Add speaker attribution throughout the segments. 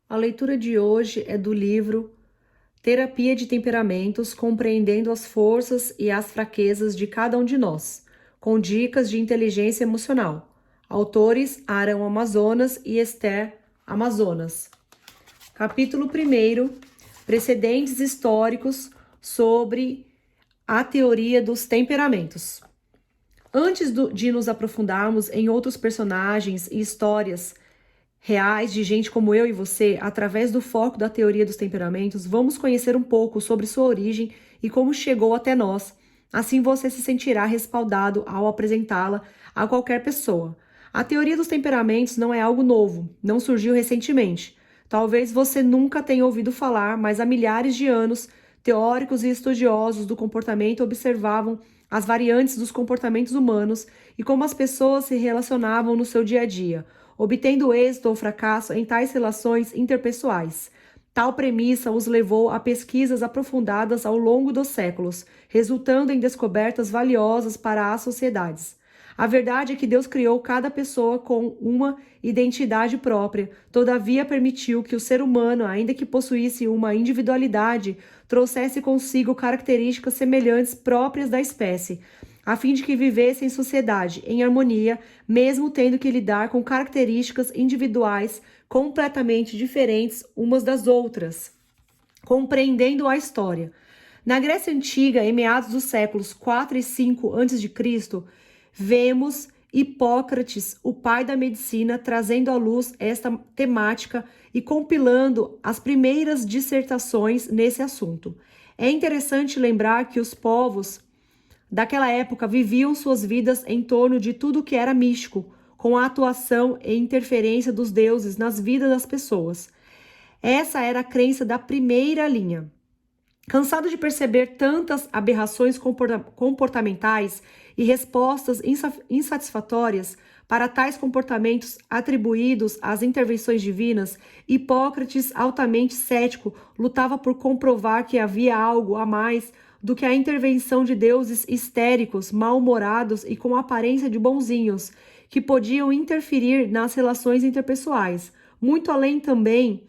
Speaker 1: A leitura de hoje é do livro Terapia de Temperamentos, compreendendo as forças e as fraquezas de cada um de nós, com dicas de inteligência emocional. Autores Aaron Amazonas e Esther Amazonas. Capítulo 1. Precedentes históricos sobre a teoria dos temperamentos. Antes de nos aprofundarmos em outros personagens e histórias reais de gente como eu e você, através do foco da teoria dos temperamentos, vamos conhecer um pouco sobre sua origem e como chegou até nós. Assim você se sentirá respaldado ao apresentá-la a qualquer pessoa. A teoria dos temperamentos não é algo novo, não surgiu recentemente. Talvez você nunca tenha ouvido falar, mas há milhares de anos, teóricos e estudiosos do comportamento observavam as variantes dos comportamentos humanos e como as pessoas se relacionavam no seu dia a dia, obtendo êxito ou fracasso em tais relações interpessoais. Tal premissa os levou a pesquisas aprofundadas ao longo dos séculos, resultando em descobertas valiosas para as sociedades. A verdade é que Deus criou cada pessoa com uma identidade própria, todavia permitiu que o ser humano, ainda que possuísse uma individualidade, trouxesse consigo características semelhantes próprias da espécie, a fim de que vivesse em sociedade, em harmonia, mesmo tendo que lidar com características individuais completamente diferentes umas das outras. Compreendendo a história. Na Grécia Antiga, em meados dos séculos 4 e 5 a.C., vemos Hipócrates, o pai da medicina, trazendo à luz esta temática e compilando as primeiras dissertações nesse assunto. É interessante lembrar que os povos daquela época viviam suas vidas em torno de tudo que era místico, com a atuação e interferência dos deuses nas vidas das pessoas. Essa era a crença da primeira linha. Cansado de perceber tantas aberrações comportamentais e respostas insatisfatórias para tais comportamentos atribuídos às intervenções divinas, Hipócrates, altamente cético, lutava por comprovar que havia algo a mais do que a intervenção de deuses histéricos, mal-humorados e com aparência de bonzinhos, que podiam interferir nas relações interpessoais, muito além também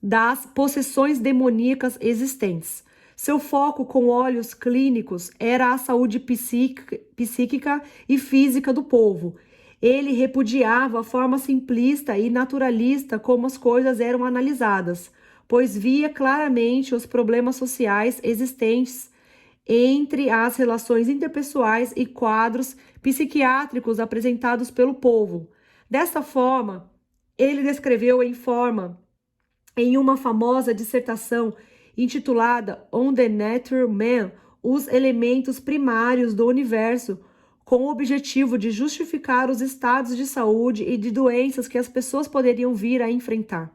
Speaker 1: das possessões demoníacas existentes. Seu foco com olhos clínicos era a saúde psíquica e física do povo. Ele repudiava a forma simplista e naturalista como as coisas eram analisadas, pois via claramente os problemas sociais existentes entre as relações interpessoais e quadros psiquiátricos apresentados pelo povo. Desta forma, ele descreveu em uma famosa dissertação intitulada On the Nature Man, os elementos primários do universo, com o objetivo de justificar os estados de saúde e de doenças que as pessoas poderiam vir a enfrentar.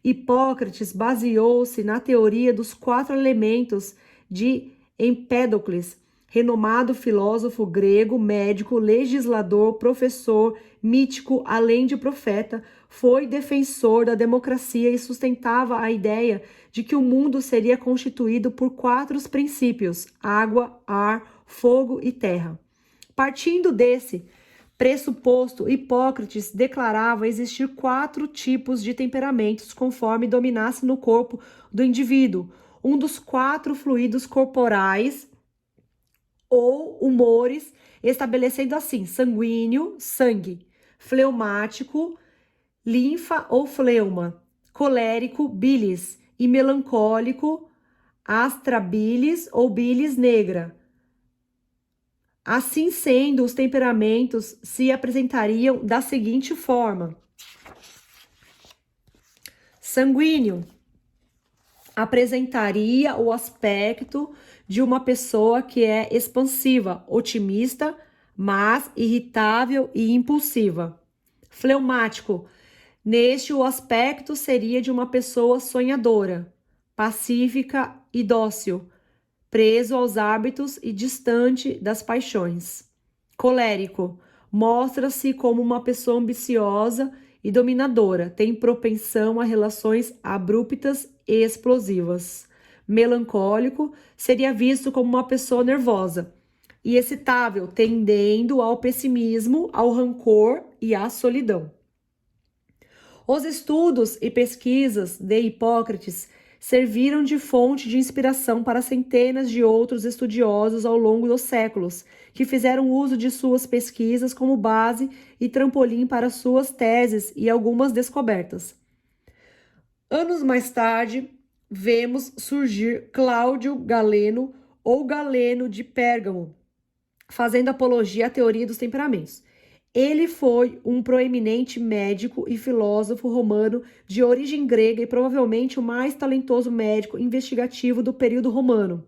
Speaker 1: Hipócrates baseou-se na teoria dos 4 elementos de Empédocles, renomado filósofo grego, médico, legislador, professor, mítico, além de profeta. Foi defensor da democracia e sustentava a ideia de que o mundo seria constituído por 4 princípios: água, ar, fogo e terra. Partindo desse pressuposto, Hipócrates declarava existir 4 tipos de temperamentos conforme dominasse no corpo do indivíduo um dos 4 fluidos corporais ou humores, estabelecendo assim: sanguíneo, sangue; fleumático, linfa ou fleuma; colérico, bilis; e melancólico, astrabilis ou bilis negra. Assim sendo, os temperamentos se apresentariam da seguinte forma: sanguíneo apresentaria o aspecto de uma pessoa que é expansiva, otimista, mas irritável e impulsiva. Fleumático, neste o aspecto seria de uma pessoa sonhadora, pacífica e dócil, preso aos hábitos e distante das paixões. Colérico, mostra-se como uma pessoa ambiciosa e dominadora, tem propensão a relações abruptas e explosivas. Melancólico, seria visto como uma pessoa nervosa e excitável, tendendo ao pessimismo, ao rancor e à solidão. Os estudos e pesquisas de Hipócrates serviram de fonte de inspiração para centenas de outros estudiosos ao longo dos séculos, que fizeram uso de suas pesquisas como base e trampolim para suas teses e algumas descobertas. Anos mais tarde, vemos surgir Cláudio Galeno ou Galeno de Pérgamo, fazendo apologia à teoria dos temperamentos. Ele foi um proeminente médico e filósofo romano de origem grega e provavelmente o mais talentoso médico investigativo do período romano.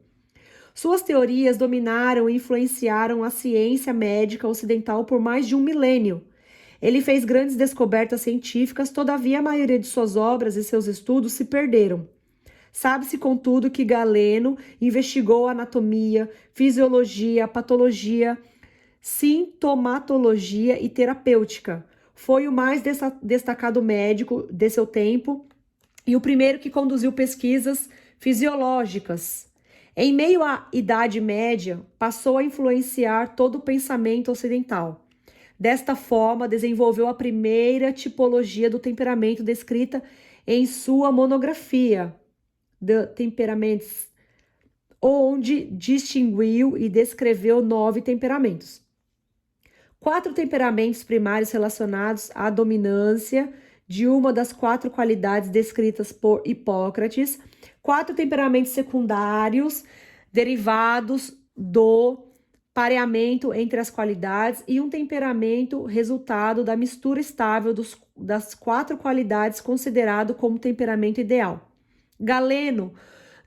Speaker 1: Suas teorias dominaram e influenciaram a ciência médica ocidental por mais de um milênio. Ele fez grandes descobertas científicas, todavia a maioria de suas obras e seus estudos se perderam. Sabe-se, contudo, que Galeno investigou anatomia, fisiologia, patologia, sintomatologia e terapêutica. Foi o mais destacado médico de seu tempo e o primeiro que conduziu pesquisas fisiológicas. Em meio à Idade Média, passou a influenciar todo o pensamento ocidental. Desta forma, desenvolveu a primeira tipologia do temperamento descrita em sua monografia, The Temperaments, onde distinguiu e descreveu 9 temperamentos. 4 temperamentos primários relacionados à dominância de uma das 4 qualidades descritas por Hipócrates, 4 temperamentos secundários derivados do pareamento entre as qualidades e um temperamento resultado da mistura estável das 4 qualidades considerado como temperamento ideal. Galeno,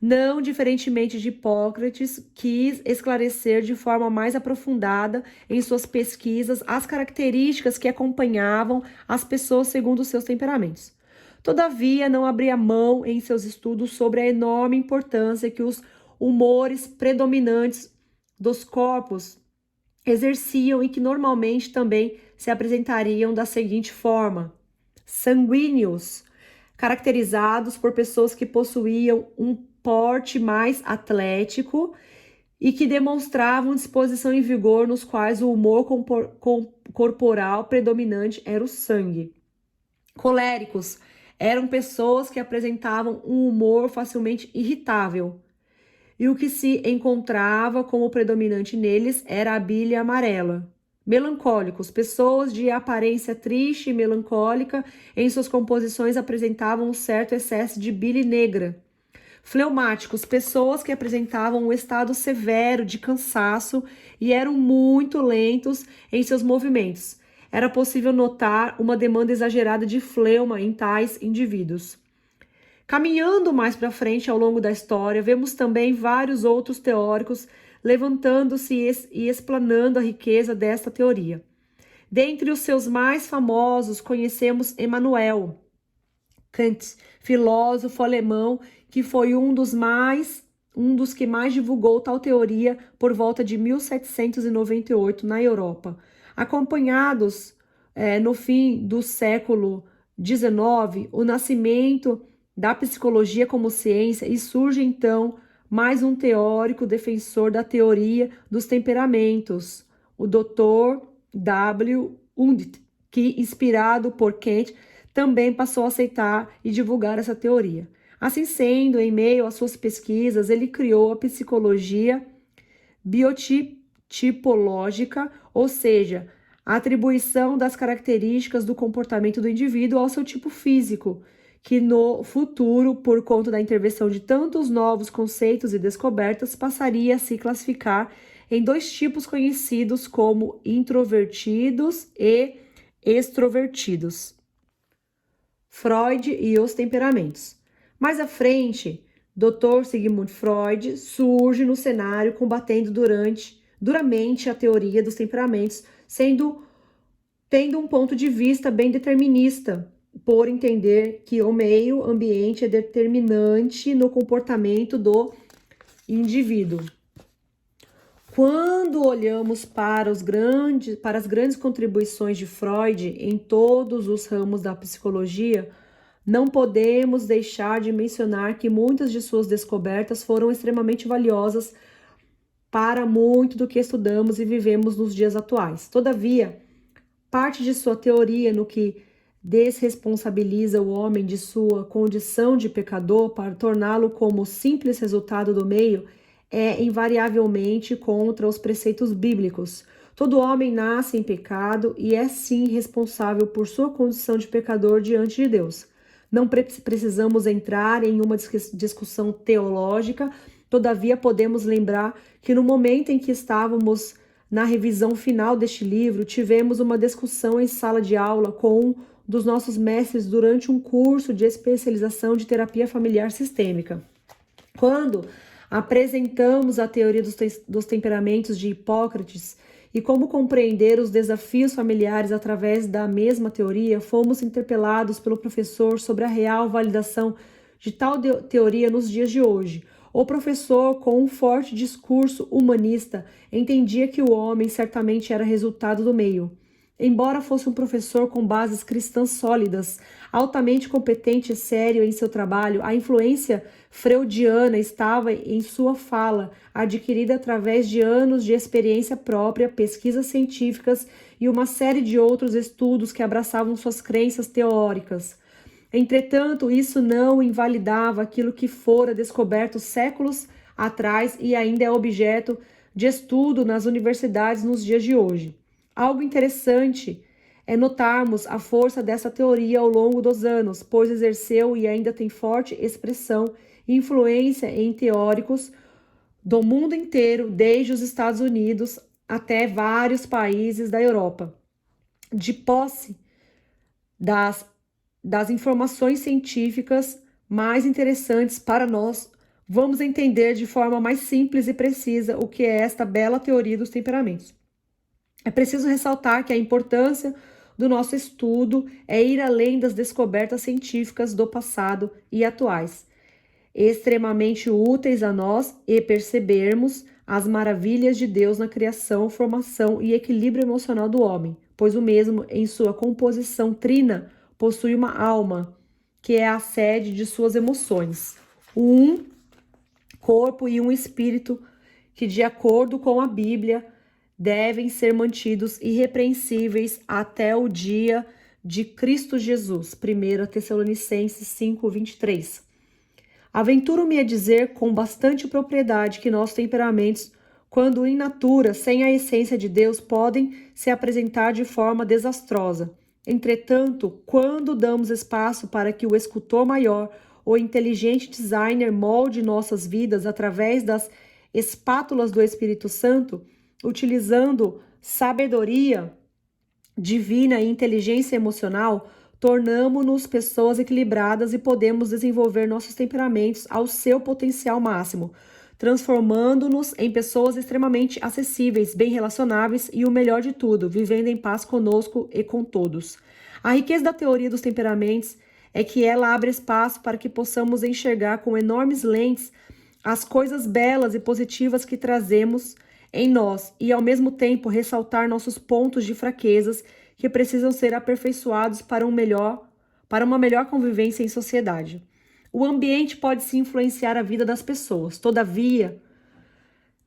Speaker 1: não diferentemente de Hipócrates, quis esclarecer de forma mais aprofundada em suas pesquisas as características que acompanhavam as pessoas segundo seus temperamentos. Todavia, não abria mão em seus estudos sobre a enorme importância que os humores predominantes dos corpos exerciam e que normalmente também se apresentariam da seguinte forma: sanguíneos, caracterizados por pessoas que possuíam um porte mais atlético e que demonstravam disposição e vigor, nos quais o humor corporal predominante era o sangue. Coléricos eram pessoas que apresentavam um humor facilmente irritável, e o que se encontrava como predominante neles era a bile amarela. Melancólicos, pessoas de aparência triste e melancólica, em suas composições apresentavam um certo excesso de bile negra. Fleumáticos, pessoas que apresentavam um estado severo de cansaço e eram muito lentos em seus movimentos. Era possível notar uma demanda exagerada de fleuma em tais indivíduos. Caminhando mais para frente ao longo da história, vemos também vários outros teóricos levantando-se e explanando a riqueza desta teoria. Dentre os seus mais famosos, conhecemos Emmanuel Kant, filósofo alemão, que foi um dos que mais divulgou tal teoria por volta de 1798 na Europa. Acompanhados no fim do século XIX, o nascimento da psicologia como ciência, e surge então mais um teórico defensor da teoria dos temperamentos, o Dr. W. Unit, que, inspirado por Kant, também passou a aceitar e divulgar essa teoria. Assim sendo, em meio às suas pesquisas, ele criou a psicologia biotipológica, ou seja, a atribuição das características do comportamento do indivíduo ao seu tipo físico, que no futuro, por conta da intervenção de tantos novos conceitos e descobertas, passaria a se classificar em 2 tipos conhecidos como introvertidos e extrovertidos. Freud e os temperamentos. Mais à frente, Dr. Sigmund Freud surge no cenário combatendo duramente a teoria dos temperamentos, tendo um ponto de vista bem determinista, por entender que o meio ambiente é determinante no comportamento do indivíduo. Quando olhamos para as grandes contribuições de Freud em todos os ramos da psicologia, não podemos deixar de mencionar que muitas de suas descobertas foram extremamente valiosas para muito do que estudamos e vivemos nos dias atuais. Todavia, parte de sua teoria no que desresponsabiliza o homem de sua condição de pecador para torná-lo como simples resultado do meio, é invariavelmente contra os preceitos bíblicos. Todo homem nasce em pecado e é sim responsável por sua condição de pecador diante de Deus. Não precisamos entrar em uma discussão teológica, todavia podemos lembrar que no momento em que estávamos na revisão final deste livro, tivemos uma discussão em sala de aula com um dos nossos mestres durante um curso de especialização de terapia familiar sistêmica. Quando apresentamos a teoria dos temperamentos de Hipócrates e como compreender os desafios familiares através da mesma teoria, fomos interpelados pelo professor sobre a real validação de tal teoria nos dias de hoje. O professor, com um forte discurso humanista, entendia que o homem certamente era resultado do meio. Embora fosse um professor com bases cristãs sólidas, altamente competente e sério em seu trabalho, a influência freudiana estava em sua fala, adquirida através de anos de experiência própria, pesquisas científicas e uma série de outros estudos que abraçavam suas crenças teóricas. Entretanto, isso não invalidava aquilo que fora descoberto séculos atrás e ainda é objeto de estudo nas universidades nos dias de hoje. Algo interessante é notarmos a força dessa teoria ao longo dos anos, pois exerceu e ainda tem forte expressão e influência em teóricos do mundo inteiro, desde os Estados Unidos até vários países da Europa. De posse das informações científicas mais interessantes para nós, vamos entender de forma mais simples e precisa o que é esta bela teoria dos temperamentos. É preciso ressaltar que a importância do nosso estudo é ir além das descobertas científicas do passado e atuais, extremamente úteis a nós e percebermos as maravilhas de Deus na criação, formação e equilíbrio emocional do homem, pois o mesmo, em sua composição trina, possui uma alma, que é a sede de suas emoções, um corpo e um espírito que, de acordo com a Bíblia, devem ser mantidos irrepreensíveis até o dia de Cristo Jesus. 1 Tessalonicenses 5:23. Aventuro-me a dizer com bastante propriedade que nossos temperamentos, quando in natura, sem a essência de Deus, podem se apresentar de forma desastrosa. Entretanto, quando damos espaço para que o escultor maior, o inteligente designer molde nossas vidas através das espátulas do Espírito Santo, utilizando sabedoria divina e inteligência emocional, tornamo-nos pessoas equilibradas e podemos desenvolver nossos temperamentos ao seu potencial máximo, transformando-nos em pessoas extremamente acessíveis, bem relacionáveis e, o melhor de tudo, vivendo em paz conosco e com todos. A riqueza da teoria dos temperamentos é que ela abre espaço para que possamos enxergar com enormes lentes as coisas belas e positivas que trazemos em nós e, ao mesmo tempo, ressaltar nossos pontos de fraquezas que precisam ser aperfeiçoados para uma melhor convivência em sociedade. O ambiente pode se influenciar a vida das pessoas, todavia,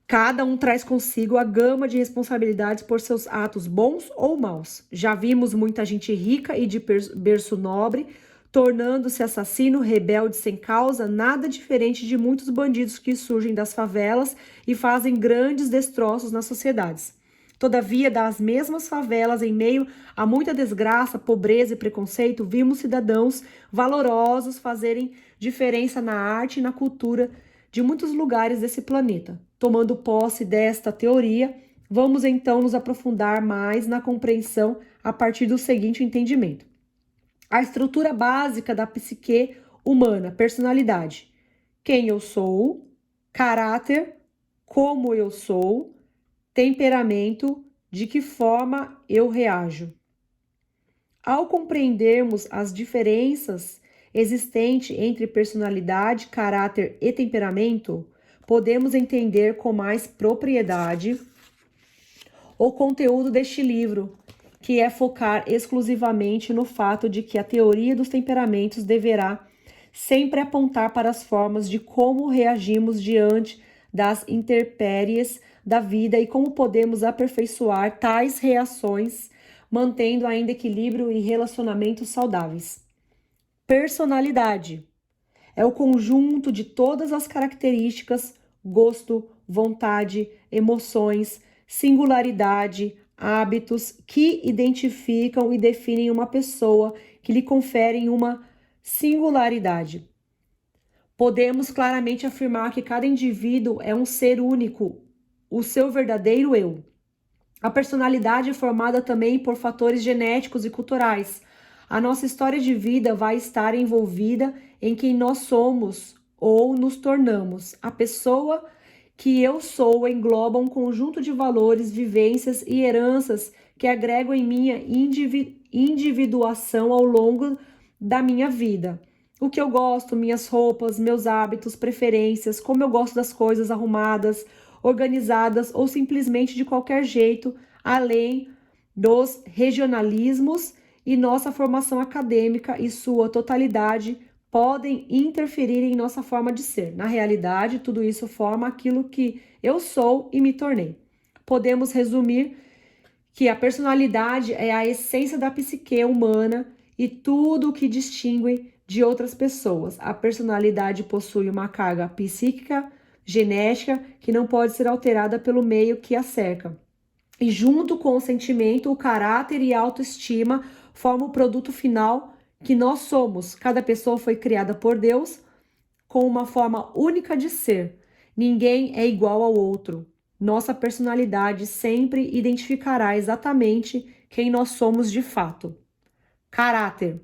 Speaker 1: cada um traz consigo a gama de responsabilidades por seus atos bons ou maus. Já vimos muita gente rica e de berço nobre tornando-se assassino, rebelde sem causa, nada diferente de muitos bandidos que surgem das favelas e fazem grandes destroços nas sociedades. Todavia, das mesmas favelas, em meio a muita desgraça, pobreza e preconceito, vimos cidadãos valorosos fazerem diferença na arte e na cultura de muitos lugares desse planeta. Tomando posse desta teoria, vamos então nos aprofundar mais na compreensão a partir do seguinte entendimento. A estrutura básica da psique humana, personalidade, quem eu sou, caráter, como eu sou, temperamento, de que forma eu reajo. Ao compreendermos as diferenças existentes entre personalidade, caráter e temperamento, podemos entender com mais propriedade o conteúdo deste livro, que é focar exclusivamente no fato de que a teoria dos temperamentos deverá sempre apontar para as formas de como reagimos diante das intempéries da vida e como podemos aperfeiçoar tais reações mantendo ainda equilíbrio e relacionamentos saudáveis. Personalidade é o conjunto de todas as características, gosto, vontade, emoções, singularidade, hábitos que identificam e definem uma pessoa, que lhe conferem uma singularidade. Podemos claramente afirmar que cada indivíduo é um ser único, o seu verdadeiro eu. A personalidade é formada também por fatores genéticos e culturais. A nossa história de vida vai estar envolvida em quem nós somos ou nos tornamos. A pessoa que eu sou engloba um conjunto de valores, vivências e heranças que agregam em minha individuação ao longo da minha vida. O que eu gosto, minhas roupas, meus hábitos, preferências, como eu gosto das coisas arrumadas, organizadas ou simplesmente de qualquer jeito, além dos regionalismos e nossa formação acadêmica e sua totalidade podem interferir em nossa forma de ser. Na realidade, tudo isso forma aquilo que eu sou e me tornei. Podemos resumir que a personalidade é a essência da psique humana e tudo o que distingue de outras pessoas. A personalidade possui uma carga psíquica, genética, que não pode ser alterada pelo meio que a cerca. E junto com o sentimento, o caráter e a autoestima formam o produto final que nós somos. Cada pessoa foi criada por Deus com uma forma única de ser. Ninguém é igual ao outro. Nossa personalidade sempre identificará exatamente quem nós somos de fato. Caráter.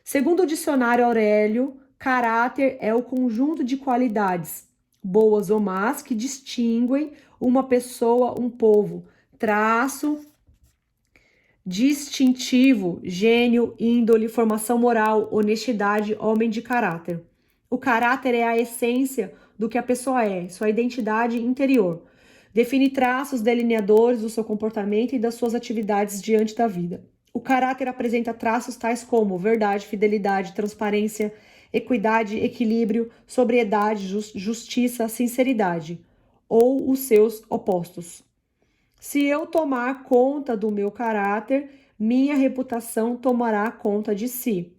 Speaker 1: Segundo o dicionário Aurélio, caráter é o conjunto de qualidades, boas ou más, que distinguem uma pessoa, um povo. Traço distintivo, gênio, índole, formação moral, honestidade, homem de caráter. O caráter é a essência do que a pessoa é, sua identidade interior. Define traços delineadores do seu comportamento e das suas atividades diante da vida. O caráter apresenta traços tais como verdade, fidelidade, transparência, equidade, equilíbrio, sobriedade, justiça, sinceridade, ou os seus opostos. Se eu tomar conta do meu caráter, minha reputação tomará conta de si.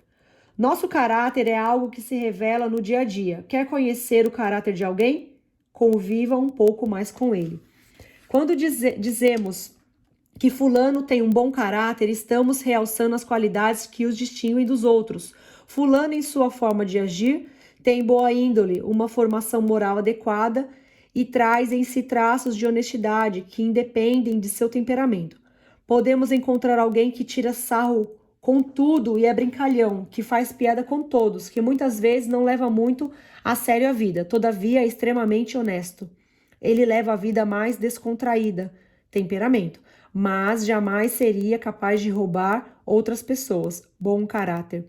Speaker 1: Nosso caráter é algo que se revela no dia a dia. Quer conhecer o caráter de alguém? Conviva um pouco mais com ele. Quando dizemos que fulano tem um bom caráter, estamos realçando as qualidades que os distinguem dos outros. Fulano, em sua forma de agir, tem boa índole, uma formação moral adequada e traz em si traços de honestidade que independem de seu temperamento. Podemos encontrar alguém que tira sarro com tudo e é brincalhão, que faz piada com todos, que muitas vezes não leva muito a sério a vida, todavia é extremamente honesto. Ele leva a vida mais descontraída, temperamento, mas jamais seria capaz de roubar outras pessoas, bom caráter.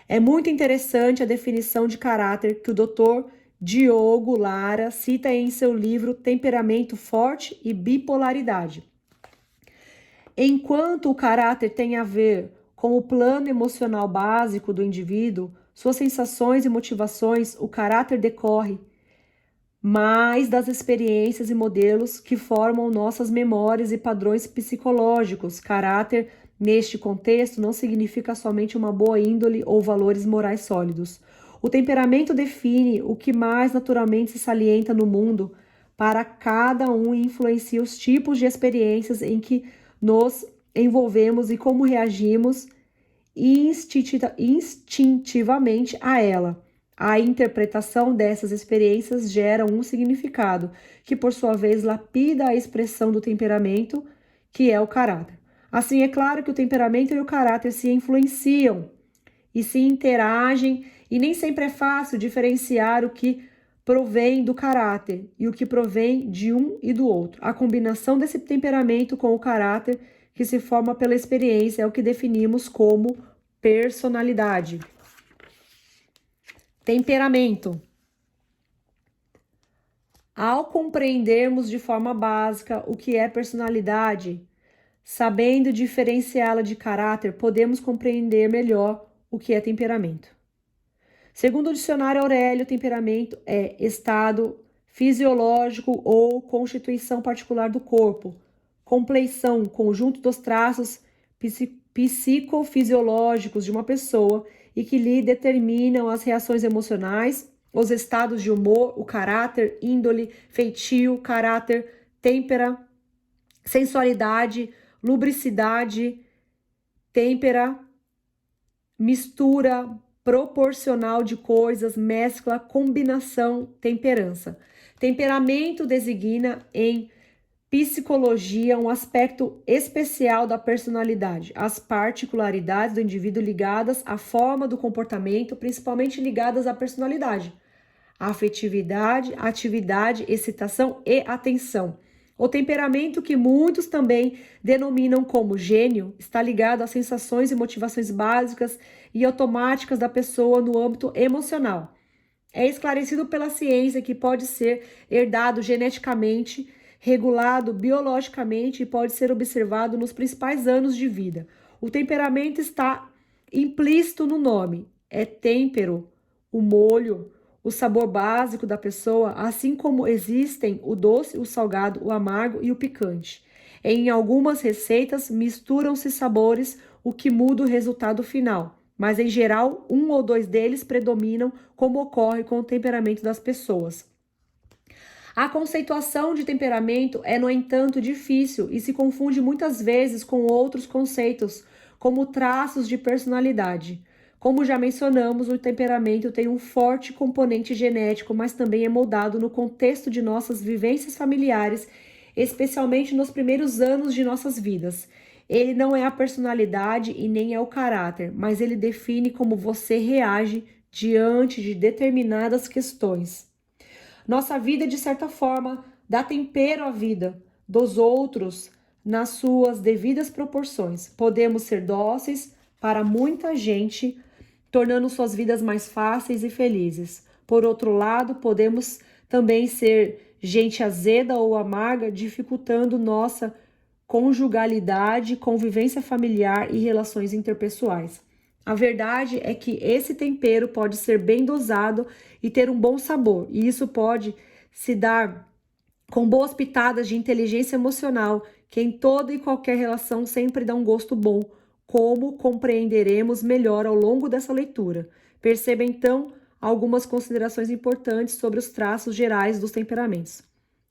Speaker 1: É muito interessante a definição de caráter que o Dr. Diogo Lara cita em seu livro Temperamento Forte e Bipolaridade. Enquanto o caráter tem a ver com o plano emocional básico do indivíduo, suas sensações e motivações, o caráter decorre mais das experiências e modelos que formam nossas memórias e padrões psicológicos. Caráter, neste contexto, não significa somente uma boa índole ou valores morais sólidos. O temperamento define o que mais naturalmente se salienta no mundo para cada um e influencia os tipos de experiências em que nos envolvemos e como reagimos instintivamente a ela. A interpretação dessas experiências gera um significado, que por sua vez lapida a expressão do temperamento, que é o caráter. Assim, é claro que o temperamento e o caráter se influenciam e se interagem, e nem sempre é fácil diferenciar o que provém do caráter e o que provém de um e do outro. A combinação desse temperamento com o caráter que se forma pela experiência é o que definimos como personalidade. Temperamento. Ao compreendermos de forma básica o que é personalidade, sabendo diferenciá-la de caráter, podemos compreender melhor o que é temperamento. Segundo o dicionário Aurélio, temperamento é estado fisiológico ou constituição particular do corpo, compleição, conjunto dos traços psicofisiológicos de uma pessoa e que lhe determinam as reações emocionais, os estados de humor, o caráter, índole, feitio, caráter, têmpera, sensualidade, lubricidade, têmpera, mistura, proporcional de coisas, mescla, combinação, temperança. Temperamento designa em psicologia um aspecto especial da personalidade, as particularidades do indivíduo ligadas à forma do comportamento, principalmente ligadas à personalidade, a afetividade, atividade, excitação e atenção. O temperamento, que muitos também denominam como gênio, está ligado às sensações e motivações básicas e automáticas da pessoa no âmbito emocional. É esclarecido pela ciência que pode ser herdado geneticamente, regulado biologicamente e pode ser observado nos principais anos de vida. O temperamento está implícito no nome, é têmpero, o molho, o sabor básico da pessoa, assim como existem o doce, o salgado, o amargo e o picante. Em algumas receitas misturam-se sabores, o que muda o resultado final, mas em geral um ou dois deles predominam, como ocorre com o temperamento das pessoas. A conceituação de temperamento é, no entanto, difícil e se confunde muitas vezes com outros conceitos, como traços de personalidade. Como já mencionamos, o temperamento tem um forte componente genético, mas também é moldado no contexto de nossas vivências familiares, especialmente nos primeiros anos de nossas vidas. Ele não é a personalidade e nem é o caráter, mas ele define como você reage diante de determinadas questões. Nossa vida, de certa forma, dá tempero à vida dos outros nas suas devidas proporções. Podemos ser dóceis para muita gente, tornando suas vidas mais fáceis e felizes. Por outro lado, podemos também ser gente azeda ou amarga, dificultando nossa conjugalidade, convivência familiar e relações interpessoais. A verdade é que esse tempero pode ser bem dosado e ter um bom sabor, e isso pode se dar com boas pitadas de inteligência emocional, que em toda e qualquer relação sempre dá um gosto bom, como compreenderemos melhor ao longo dessa leitura. Perceba então algumas considerações importantes sobre os traços gerais dos temperamentos.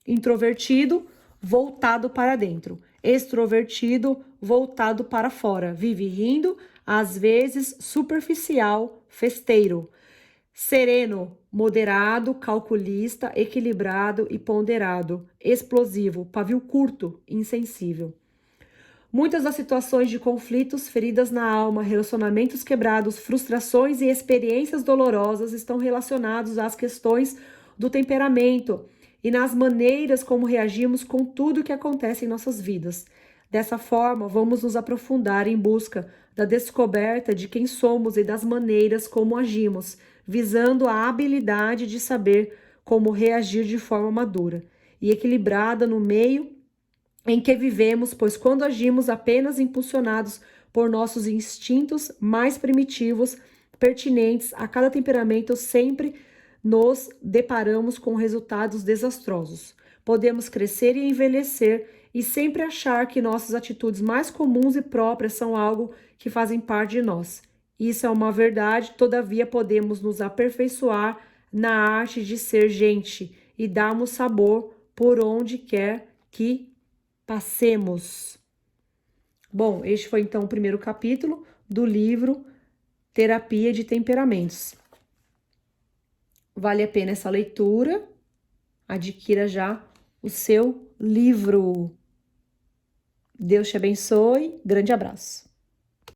Speaker 1: Introvertido, voltado para dentro. Extrovertido, voltado para fora. Vive rindo, às vezes superficial, festeiro. Sereno, moderado, calculista, equilibrado e ponderado. Explosivo, pavio curto, insensível. Muitas das situações de conflitos, feridas na alma, relacionamentos quebrados, frustrações e experiências dolorosas estão relacionados às questões do temperamento e nas maneiras como reagimos com tudo o que acontece em nossas vidas. Dessa forma, vamos nos aprofundar em busca da descoberta de quem somos e das maneiras como agimos, visando a habilidade de saber como reagir de forma madura e equilibrada no meio em que vivemos, pois quando agimos apenas impulsionados por nossos instintos mais primitivos, pertinentes a cada temperamento, sempre nos deparamos com resultados desastrosos. Podemos crescer e envelhecer e sempre achar que nossas atitudes mais comuns e próprias são algo que fazem parte de nós. Isso é uma verdade, todavia podemos nos aperfeiçoar na arte de ser gente e darmos sabor por onde quer que passemos. Bom, este foi então o primeiro capítulo do livro Terapia de Temperamentos. Vale a pena essa leitura. Adquira já o seu livro. Deus te abençoe. Grande abraço.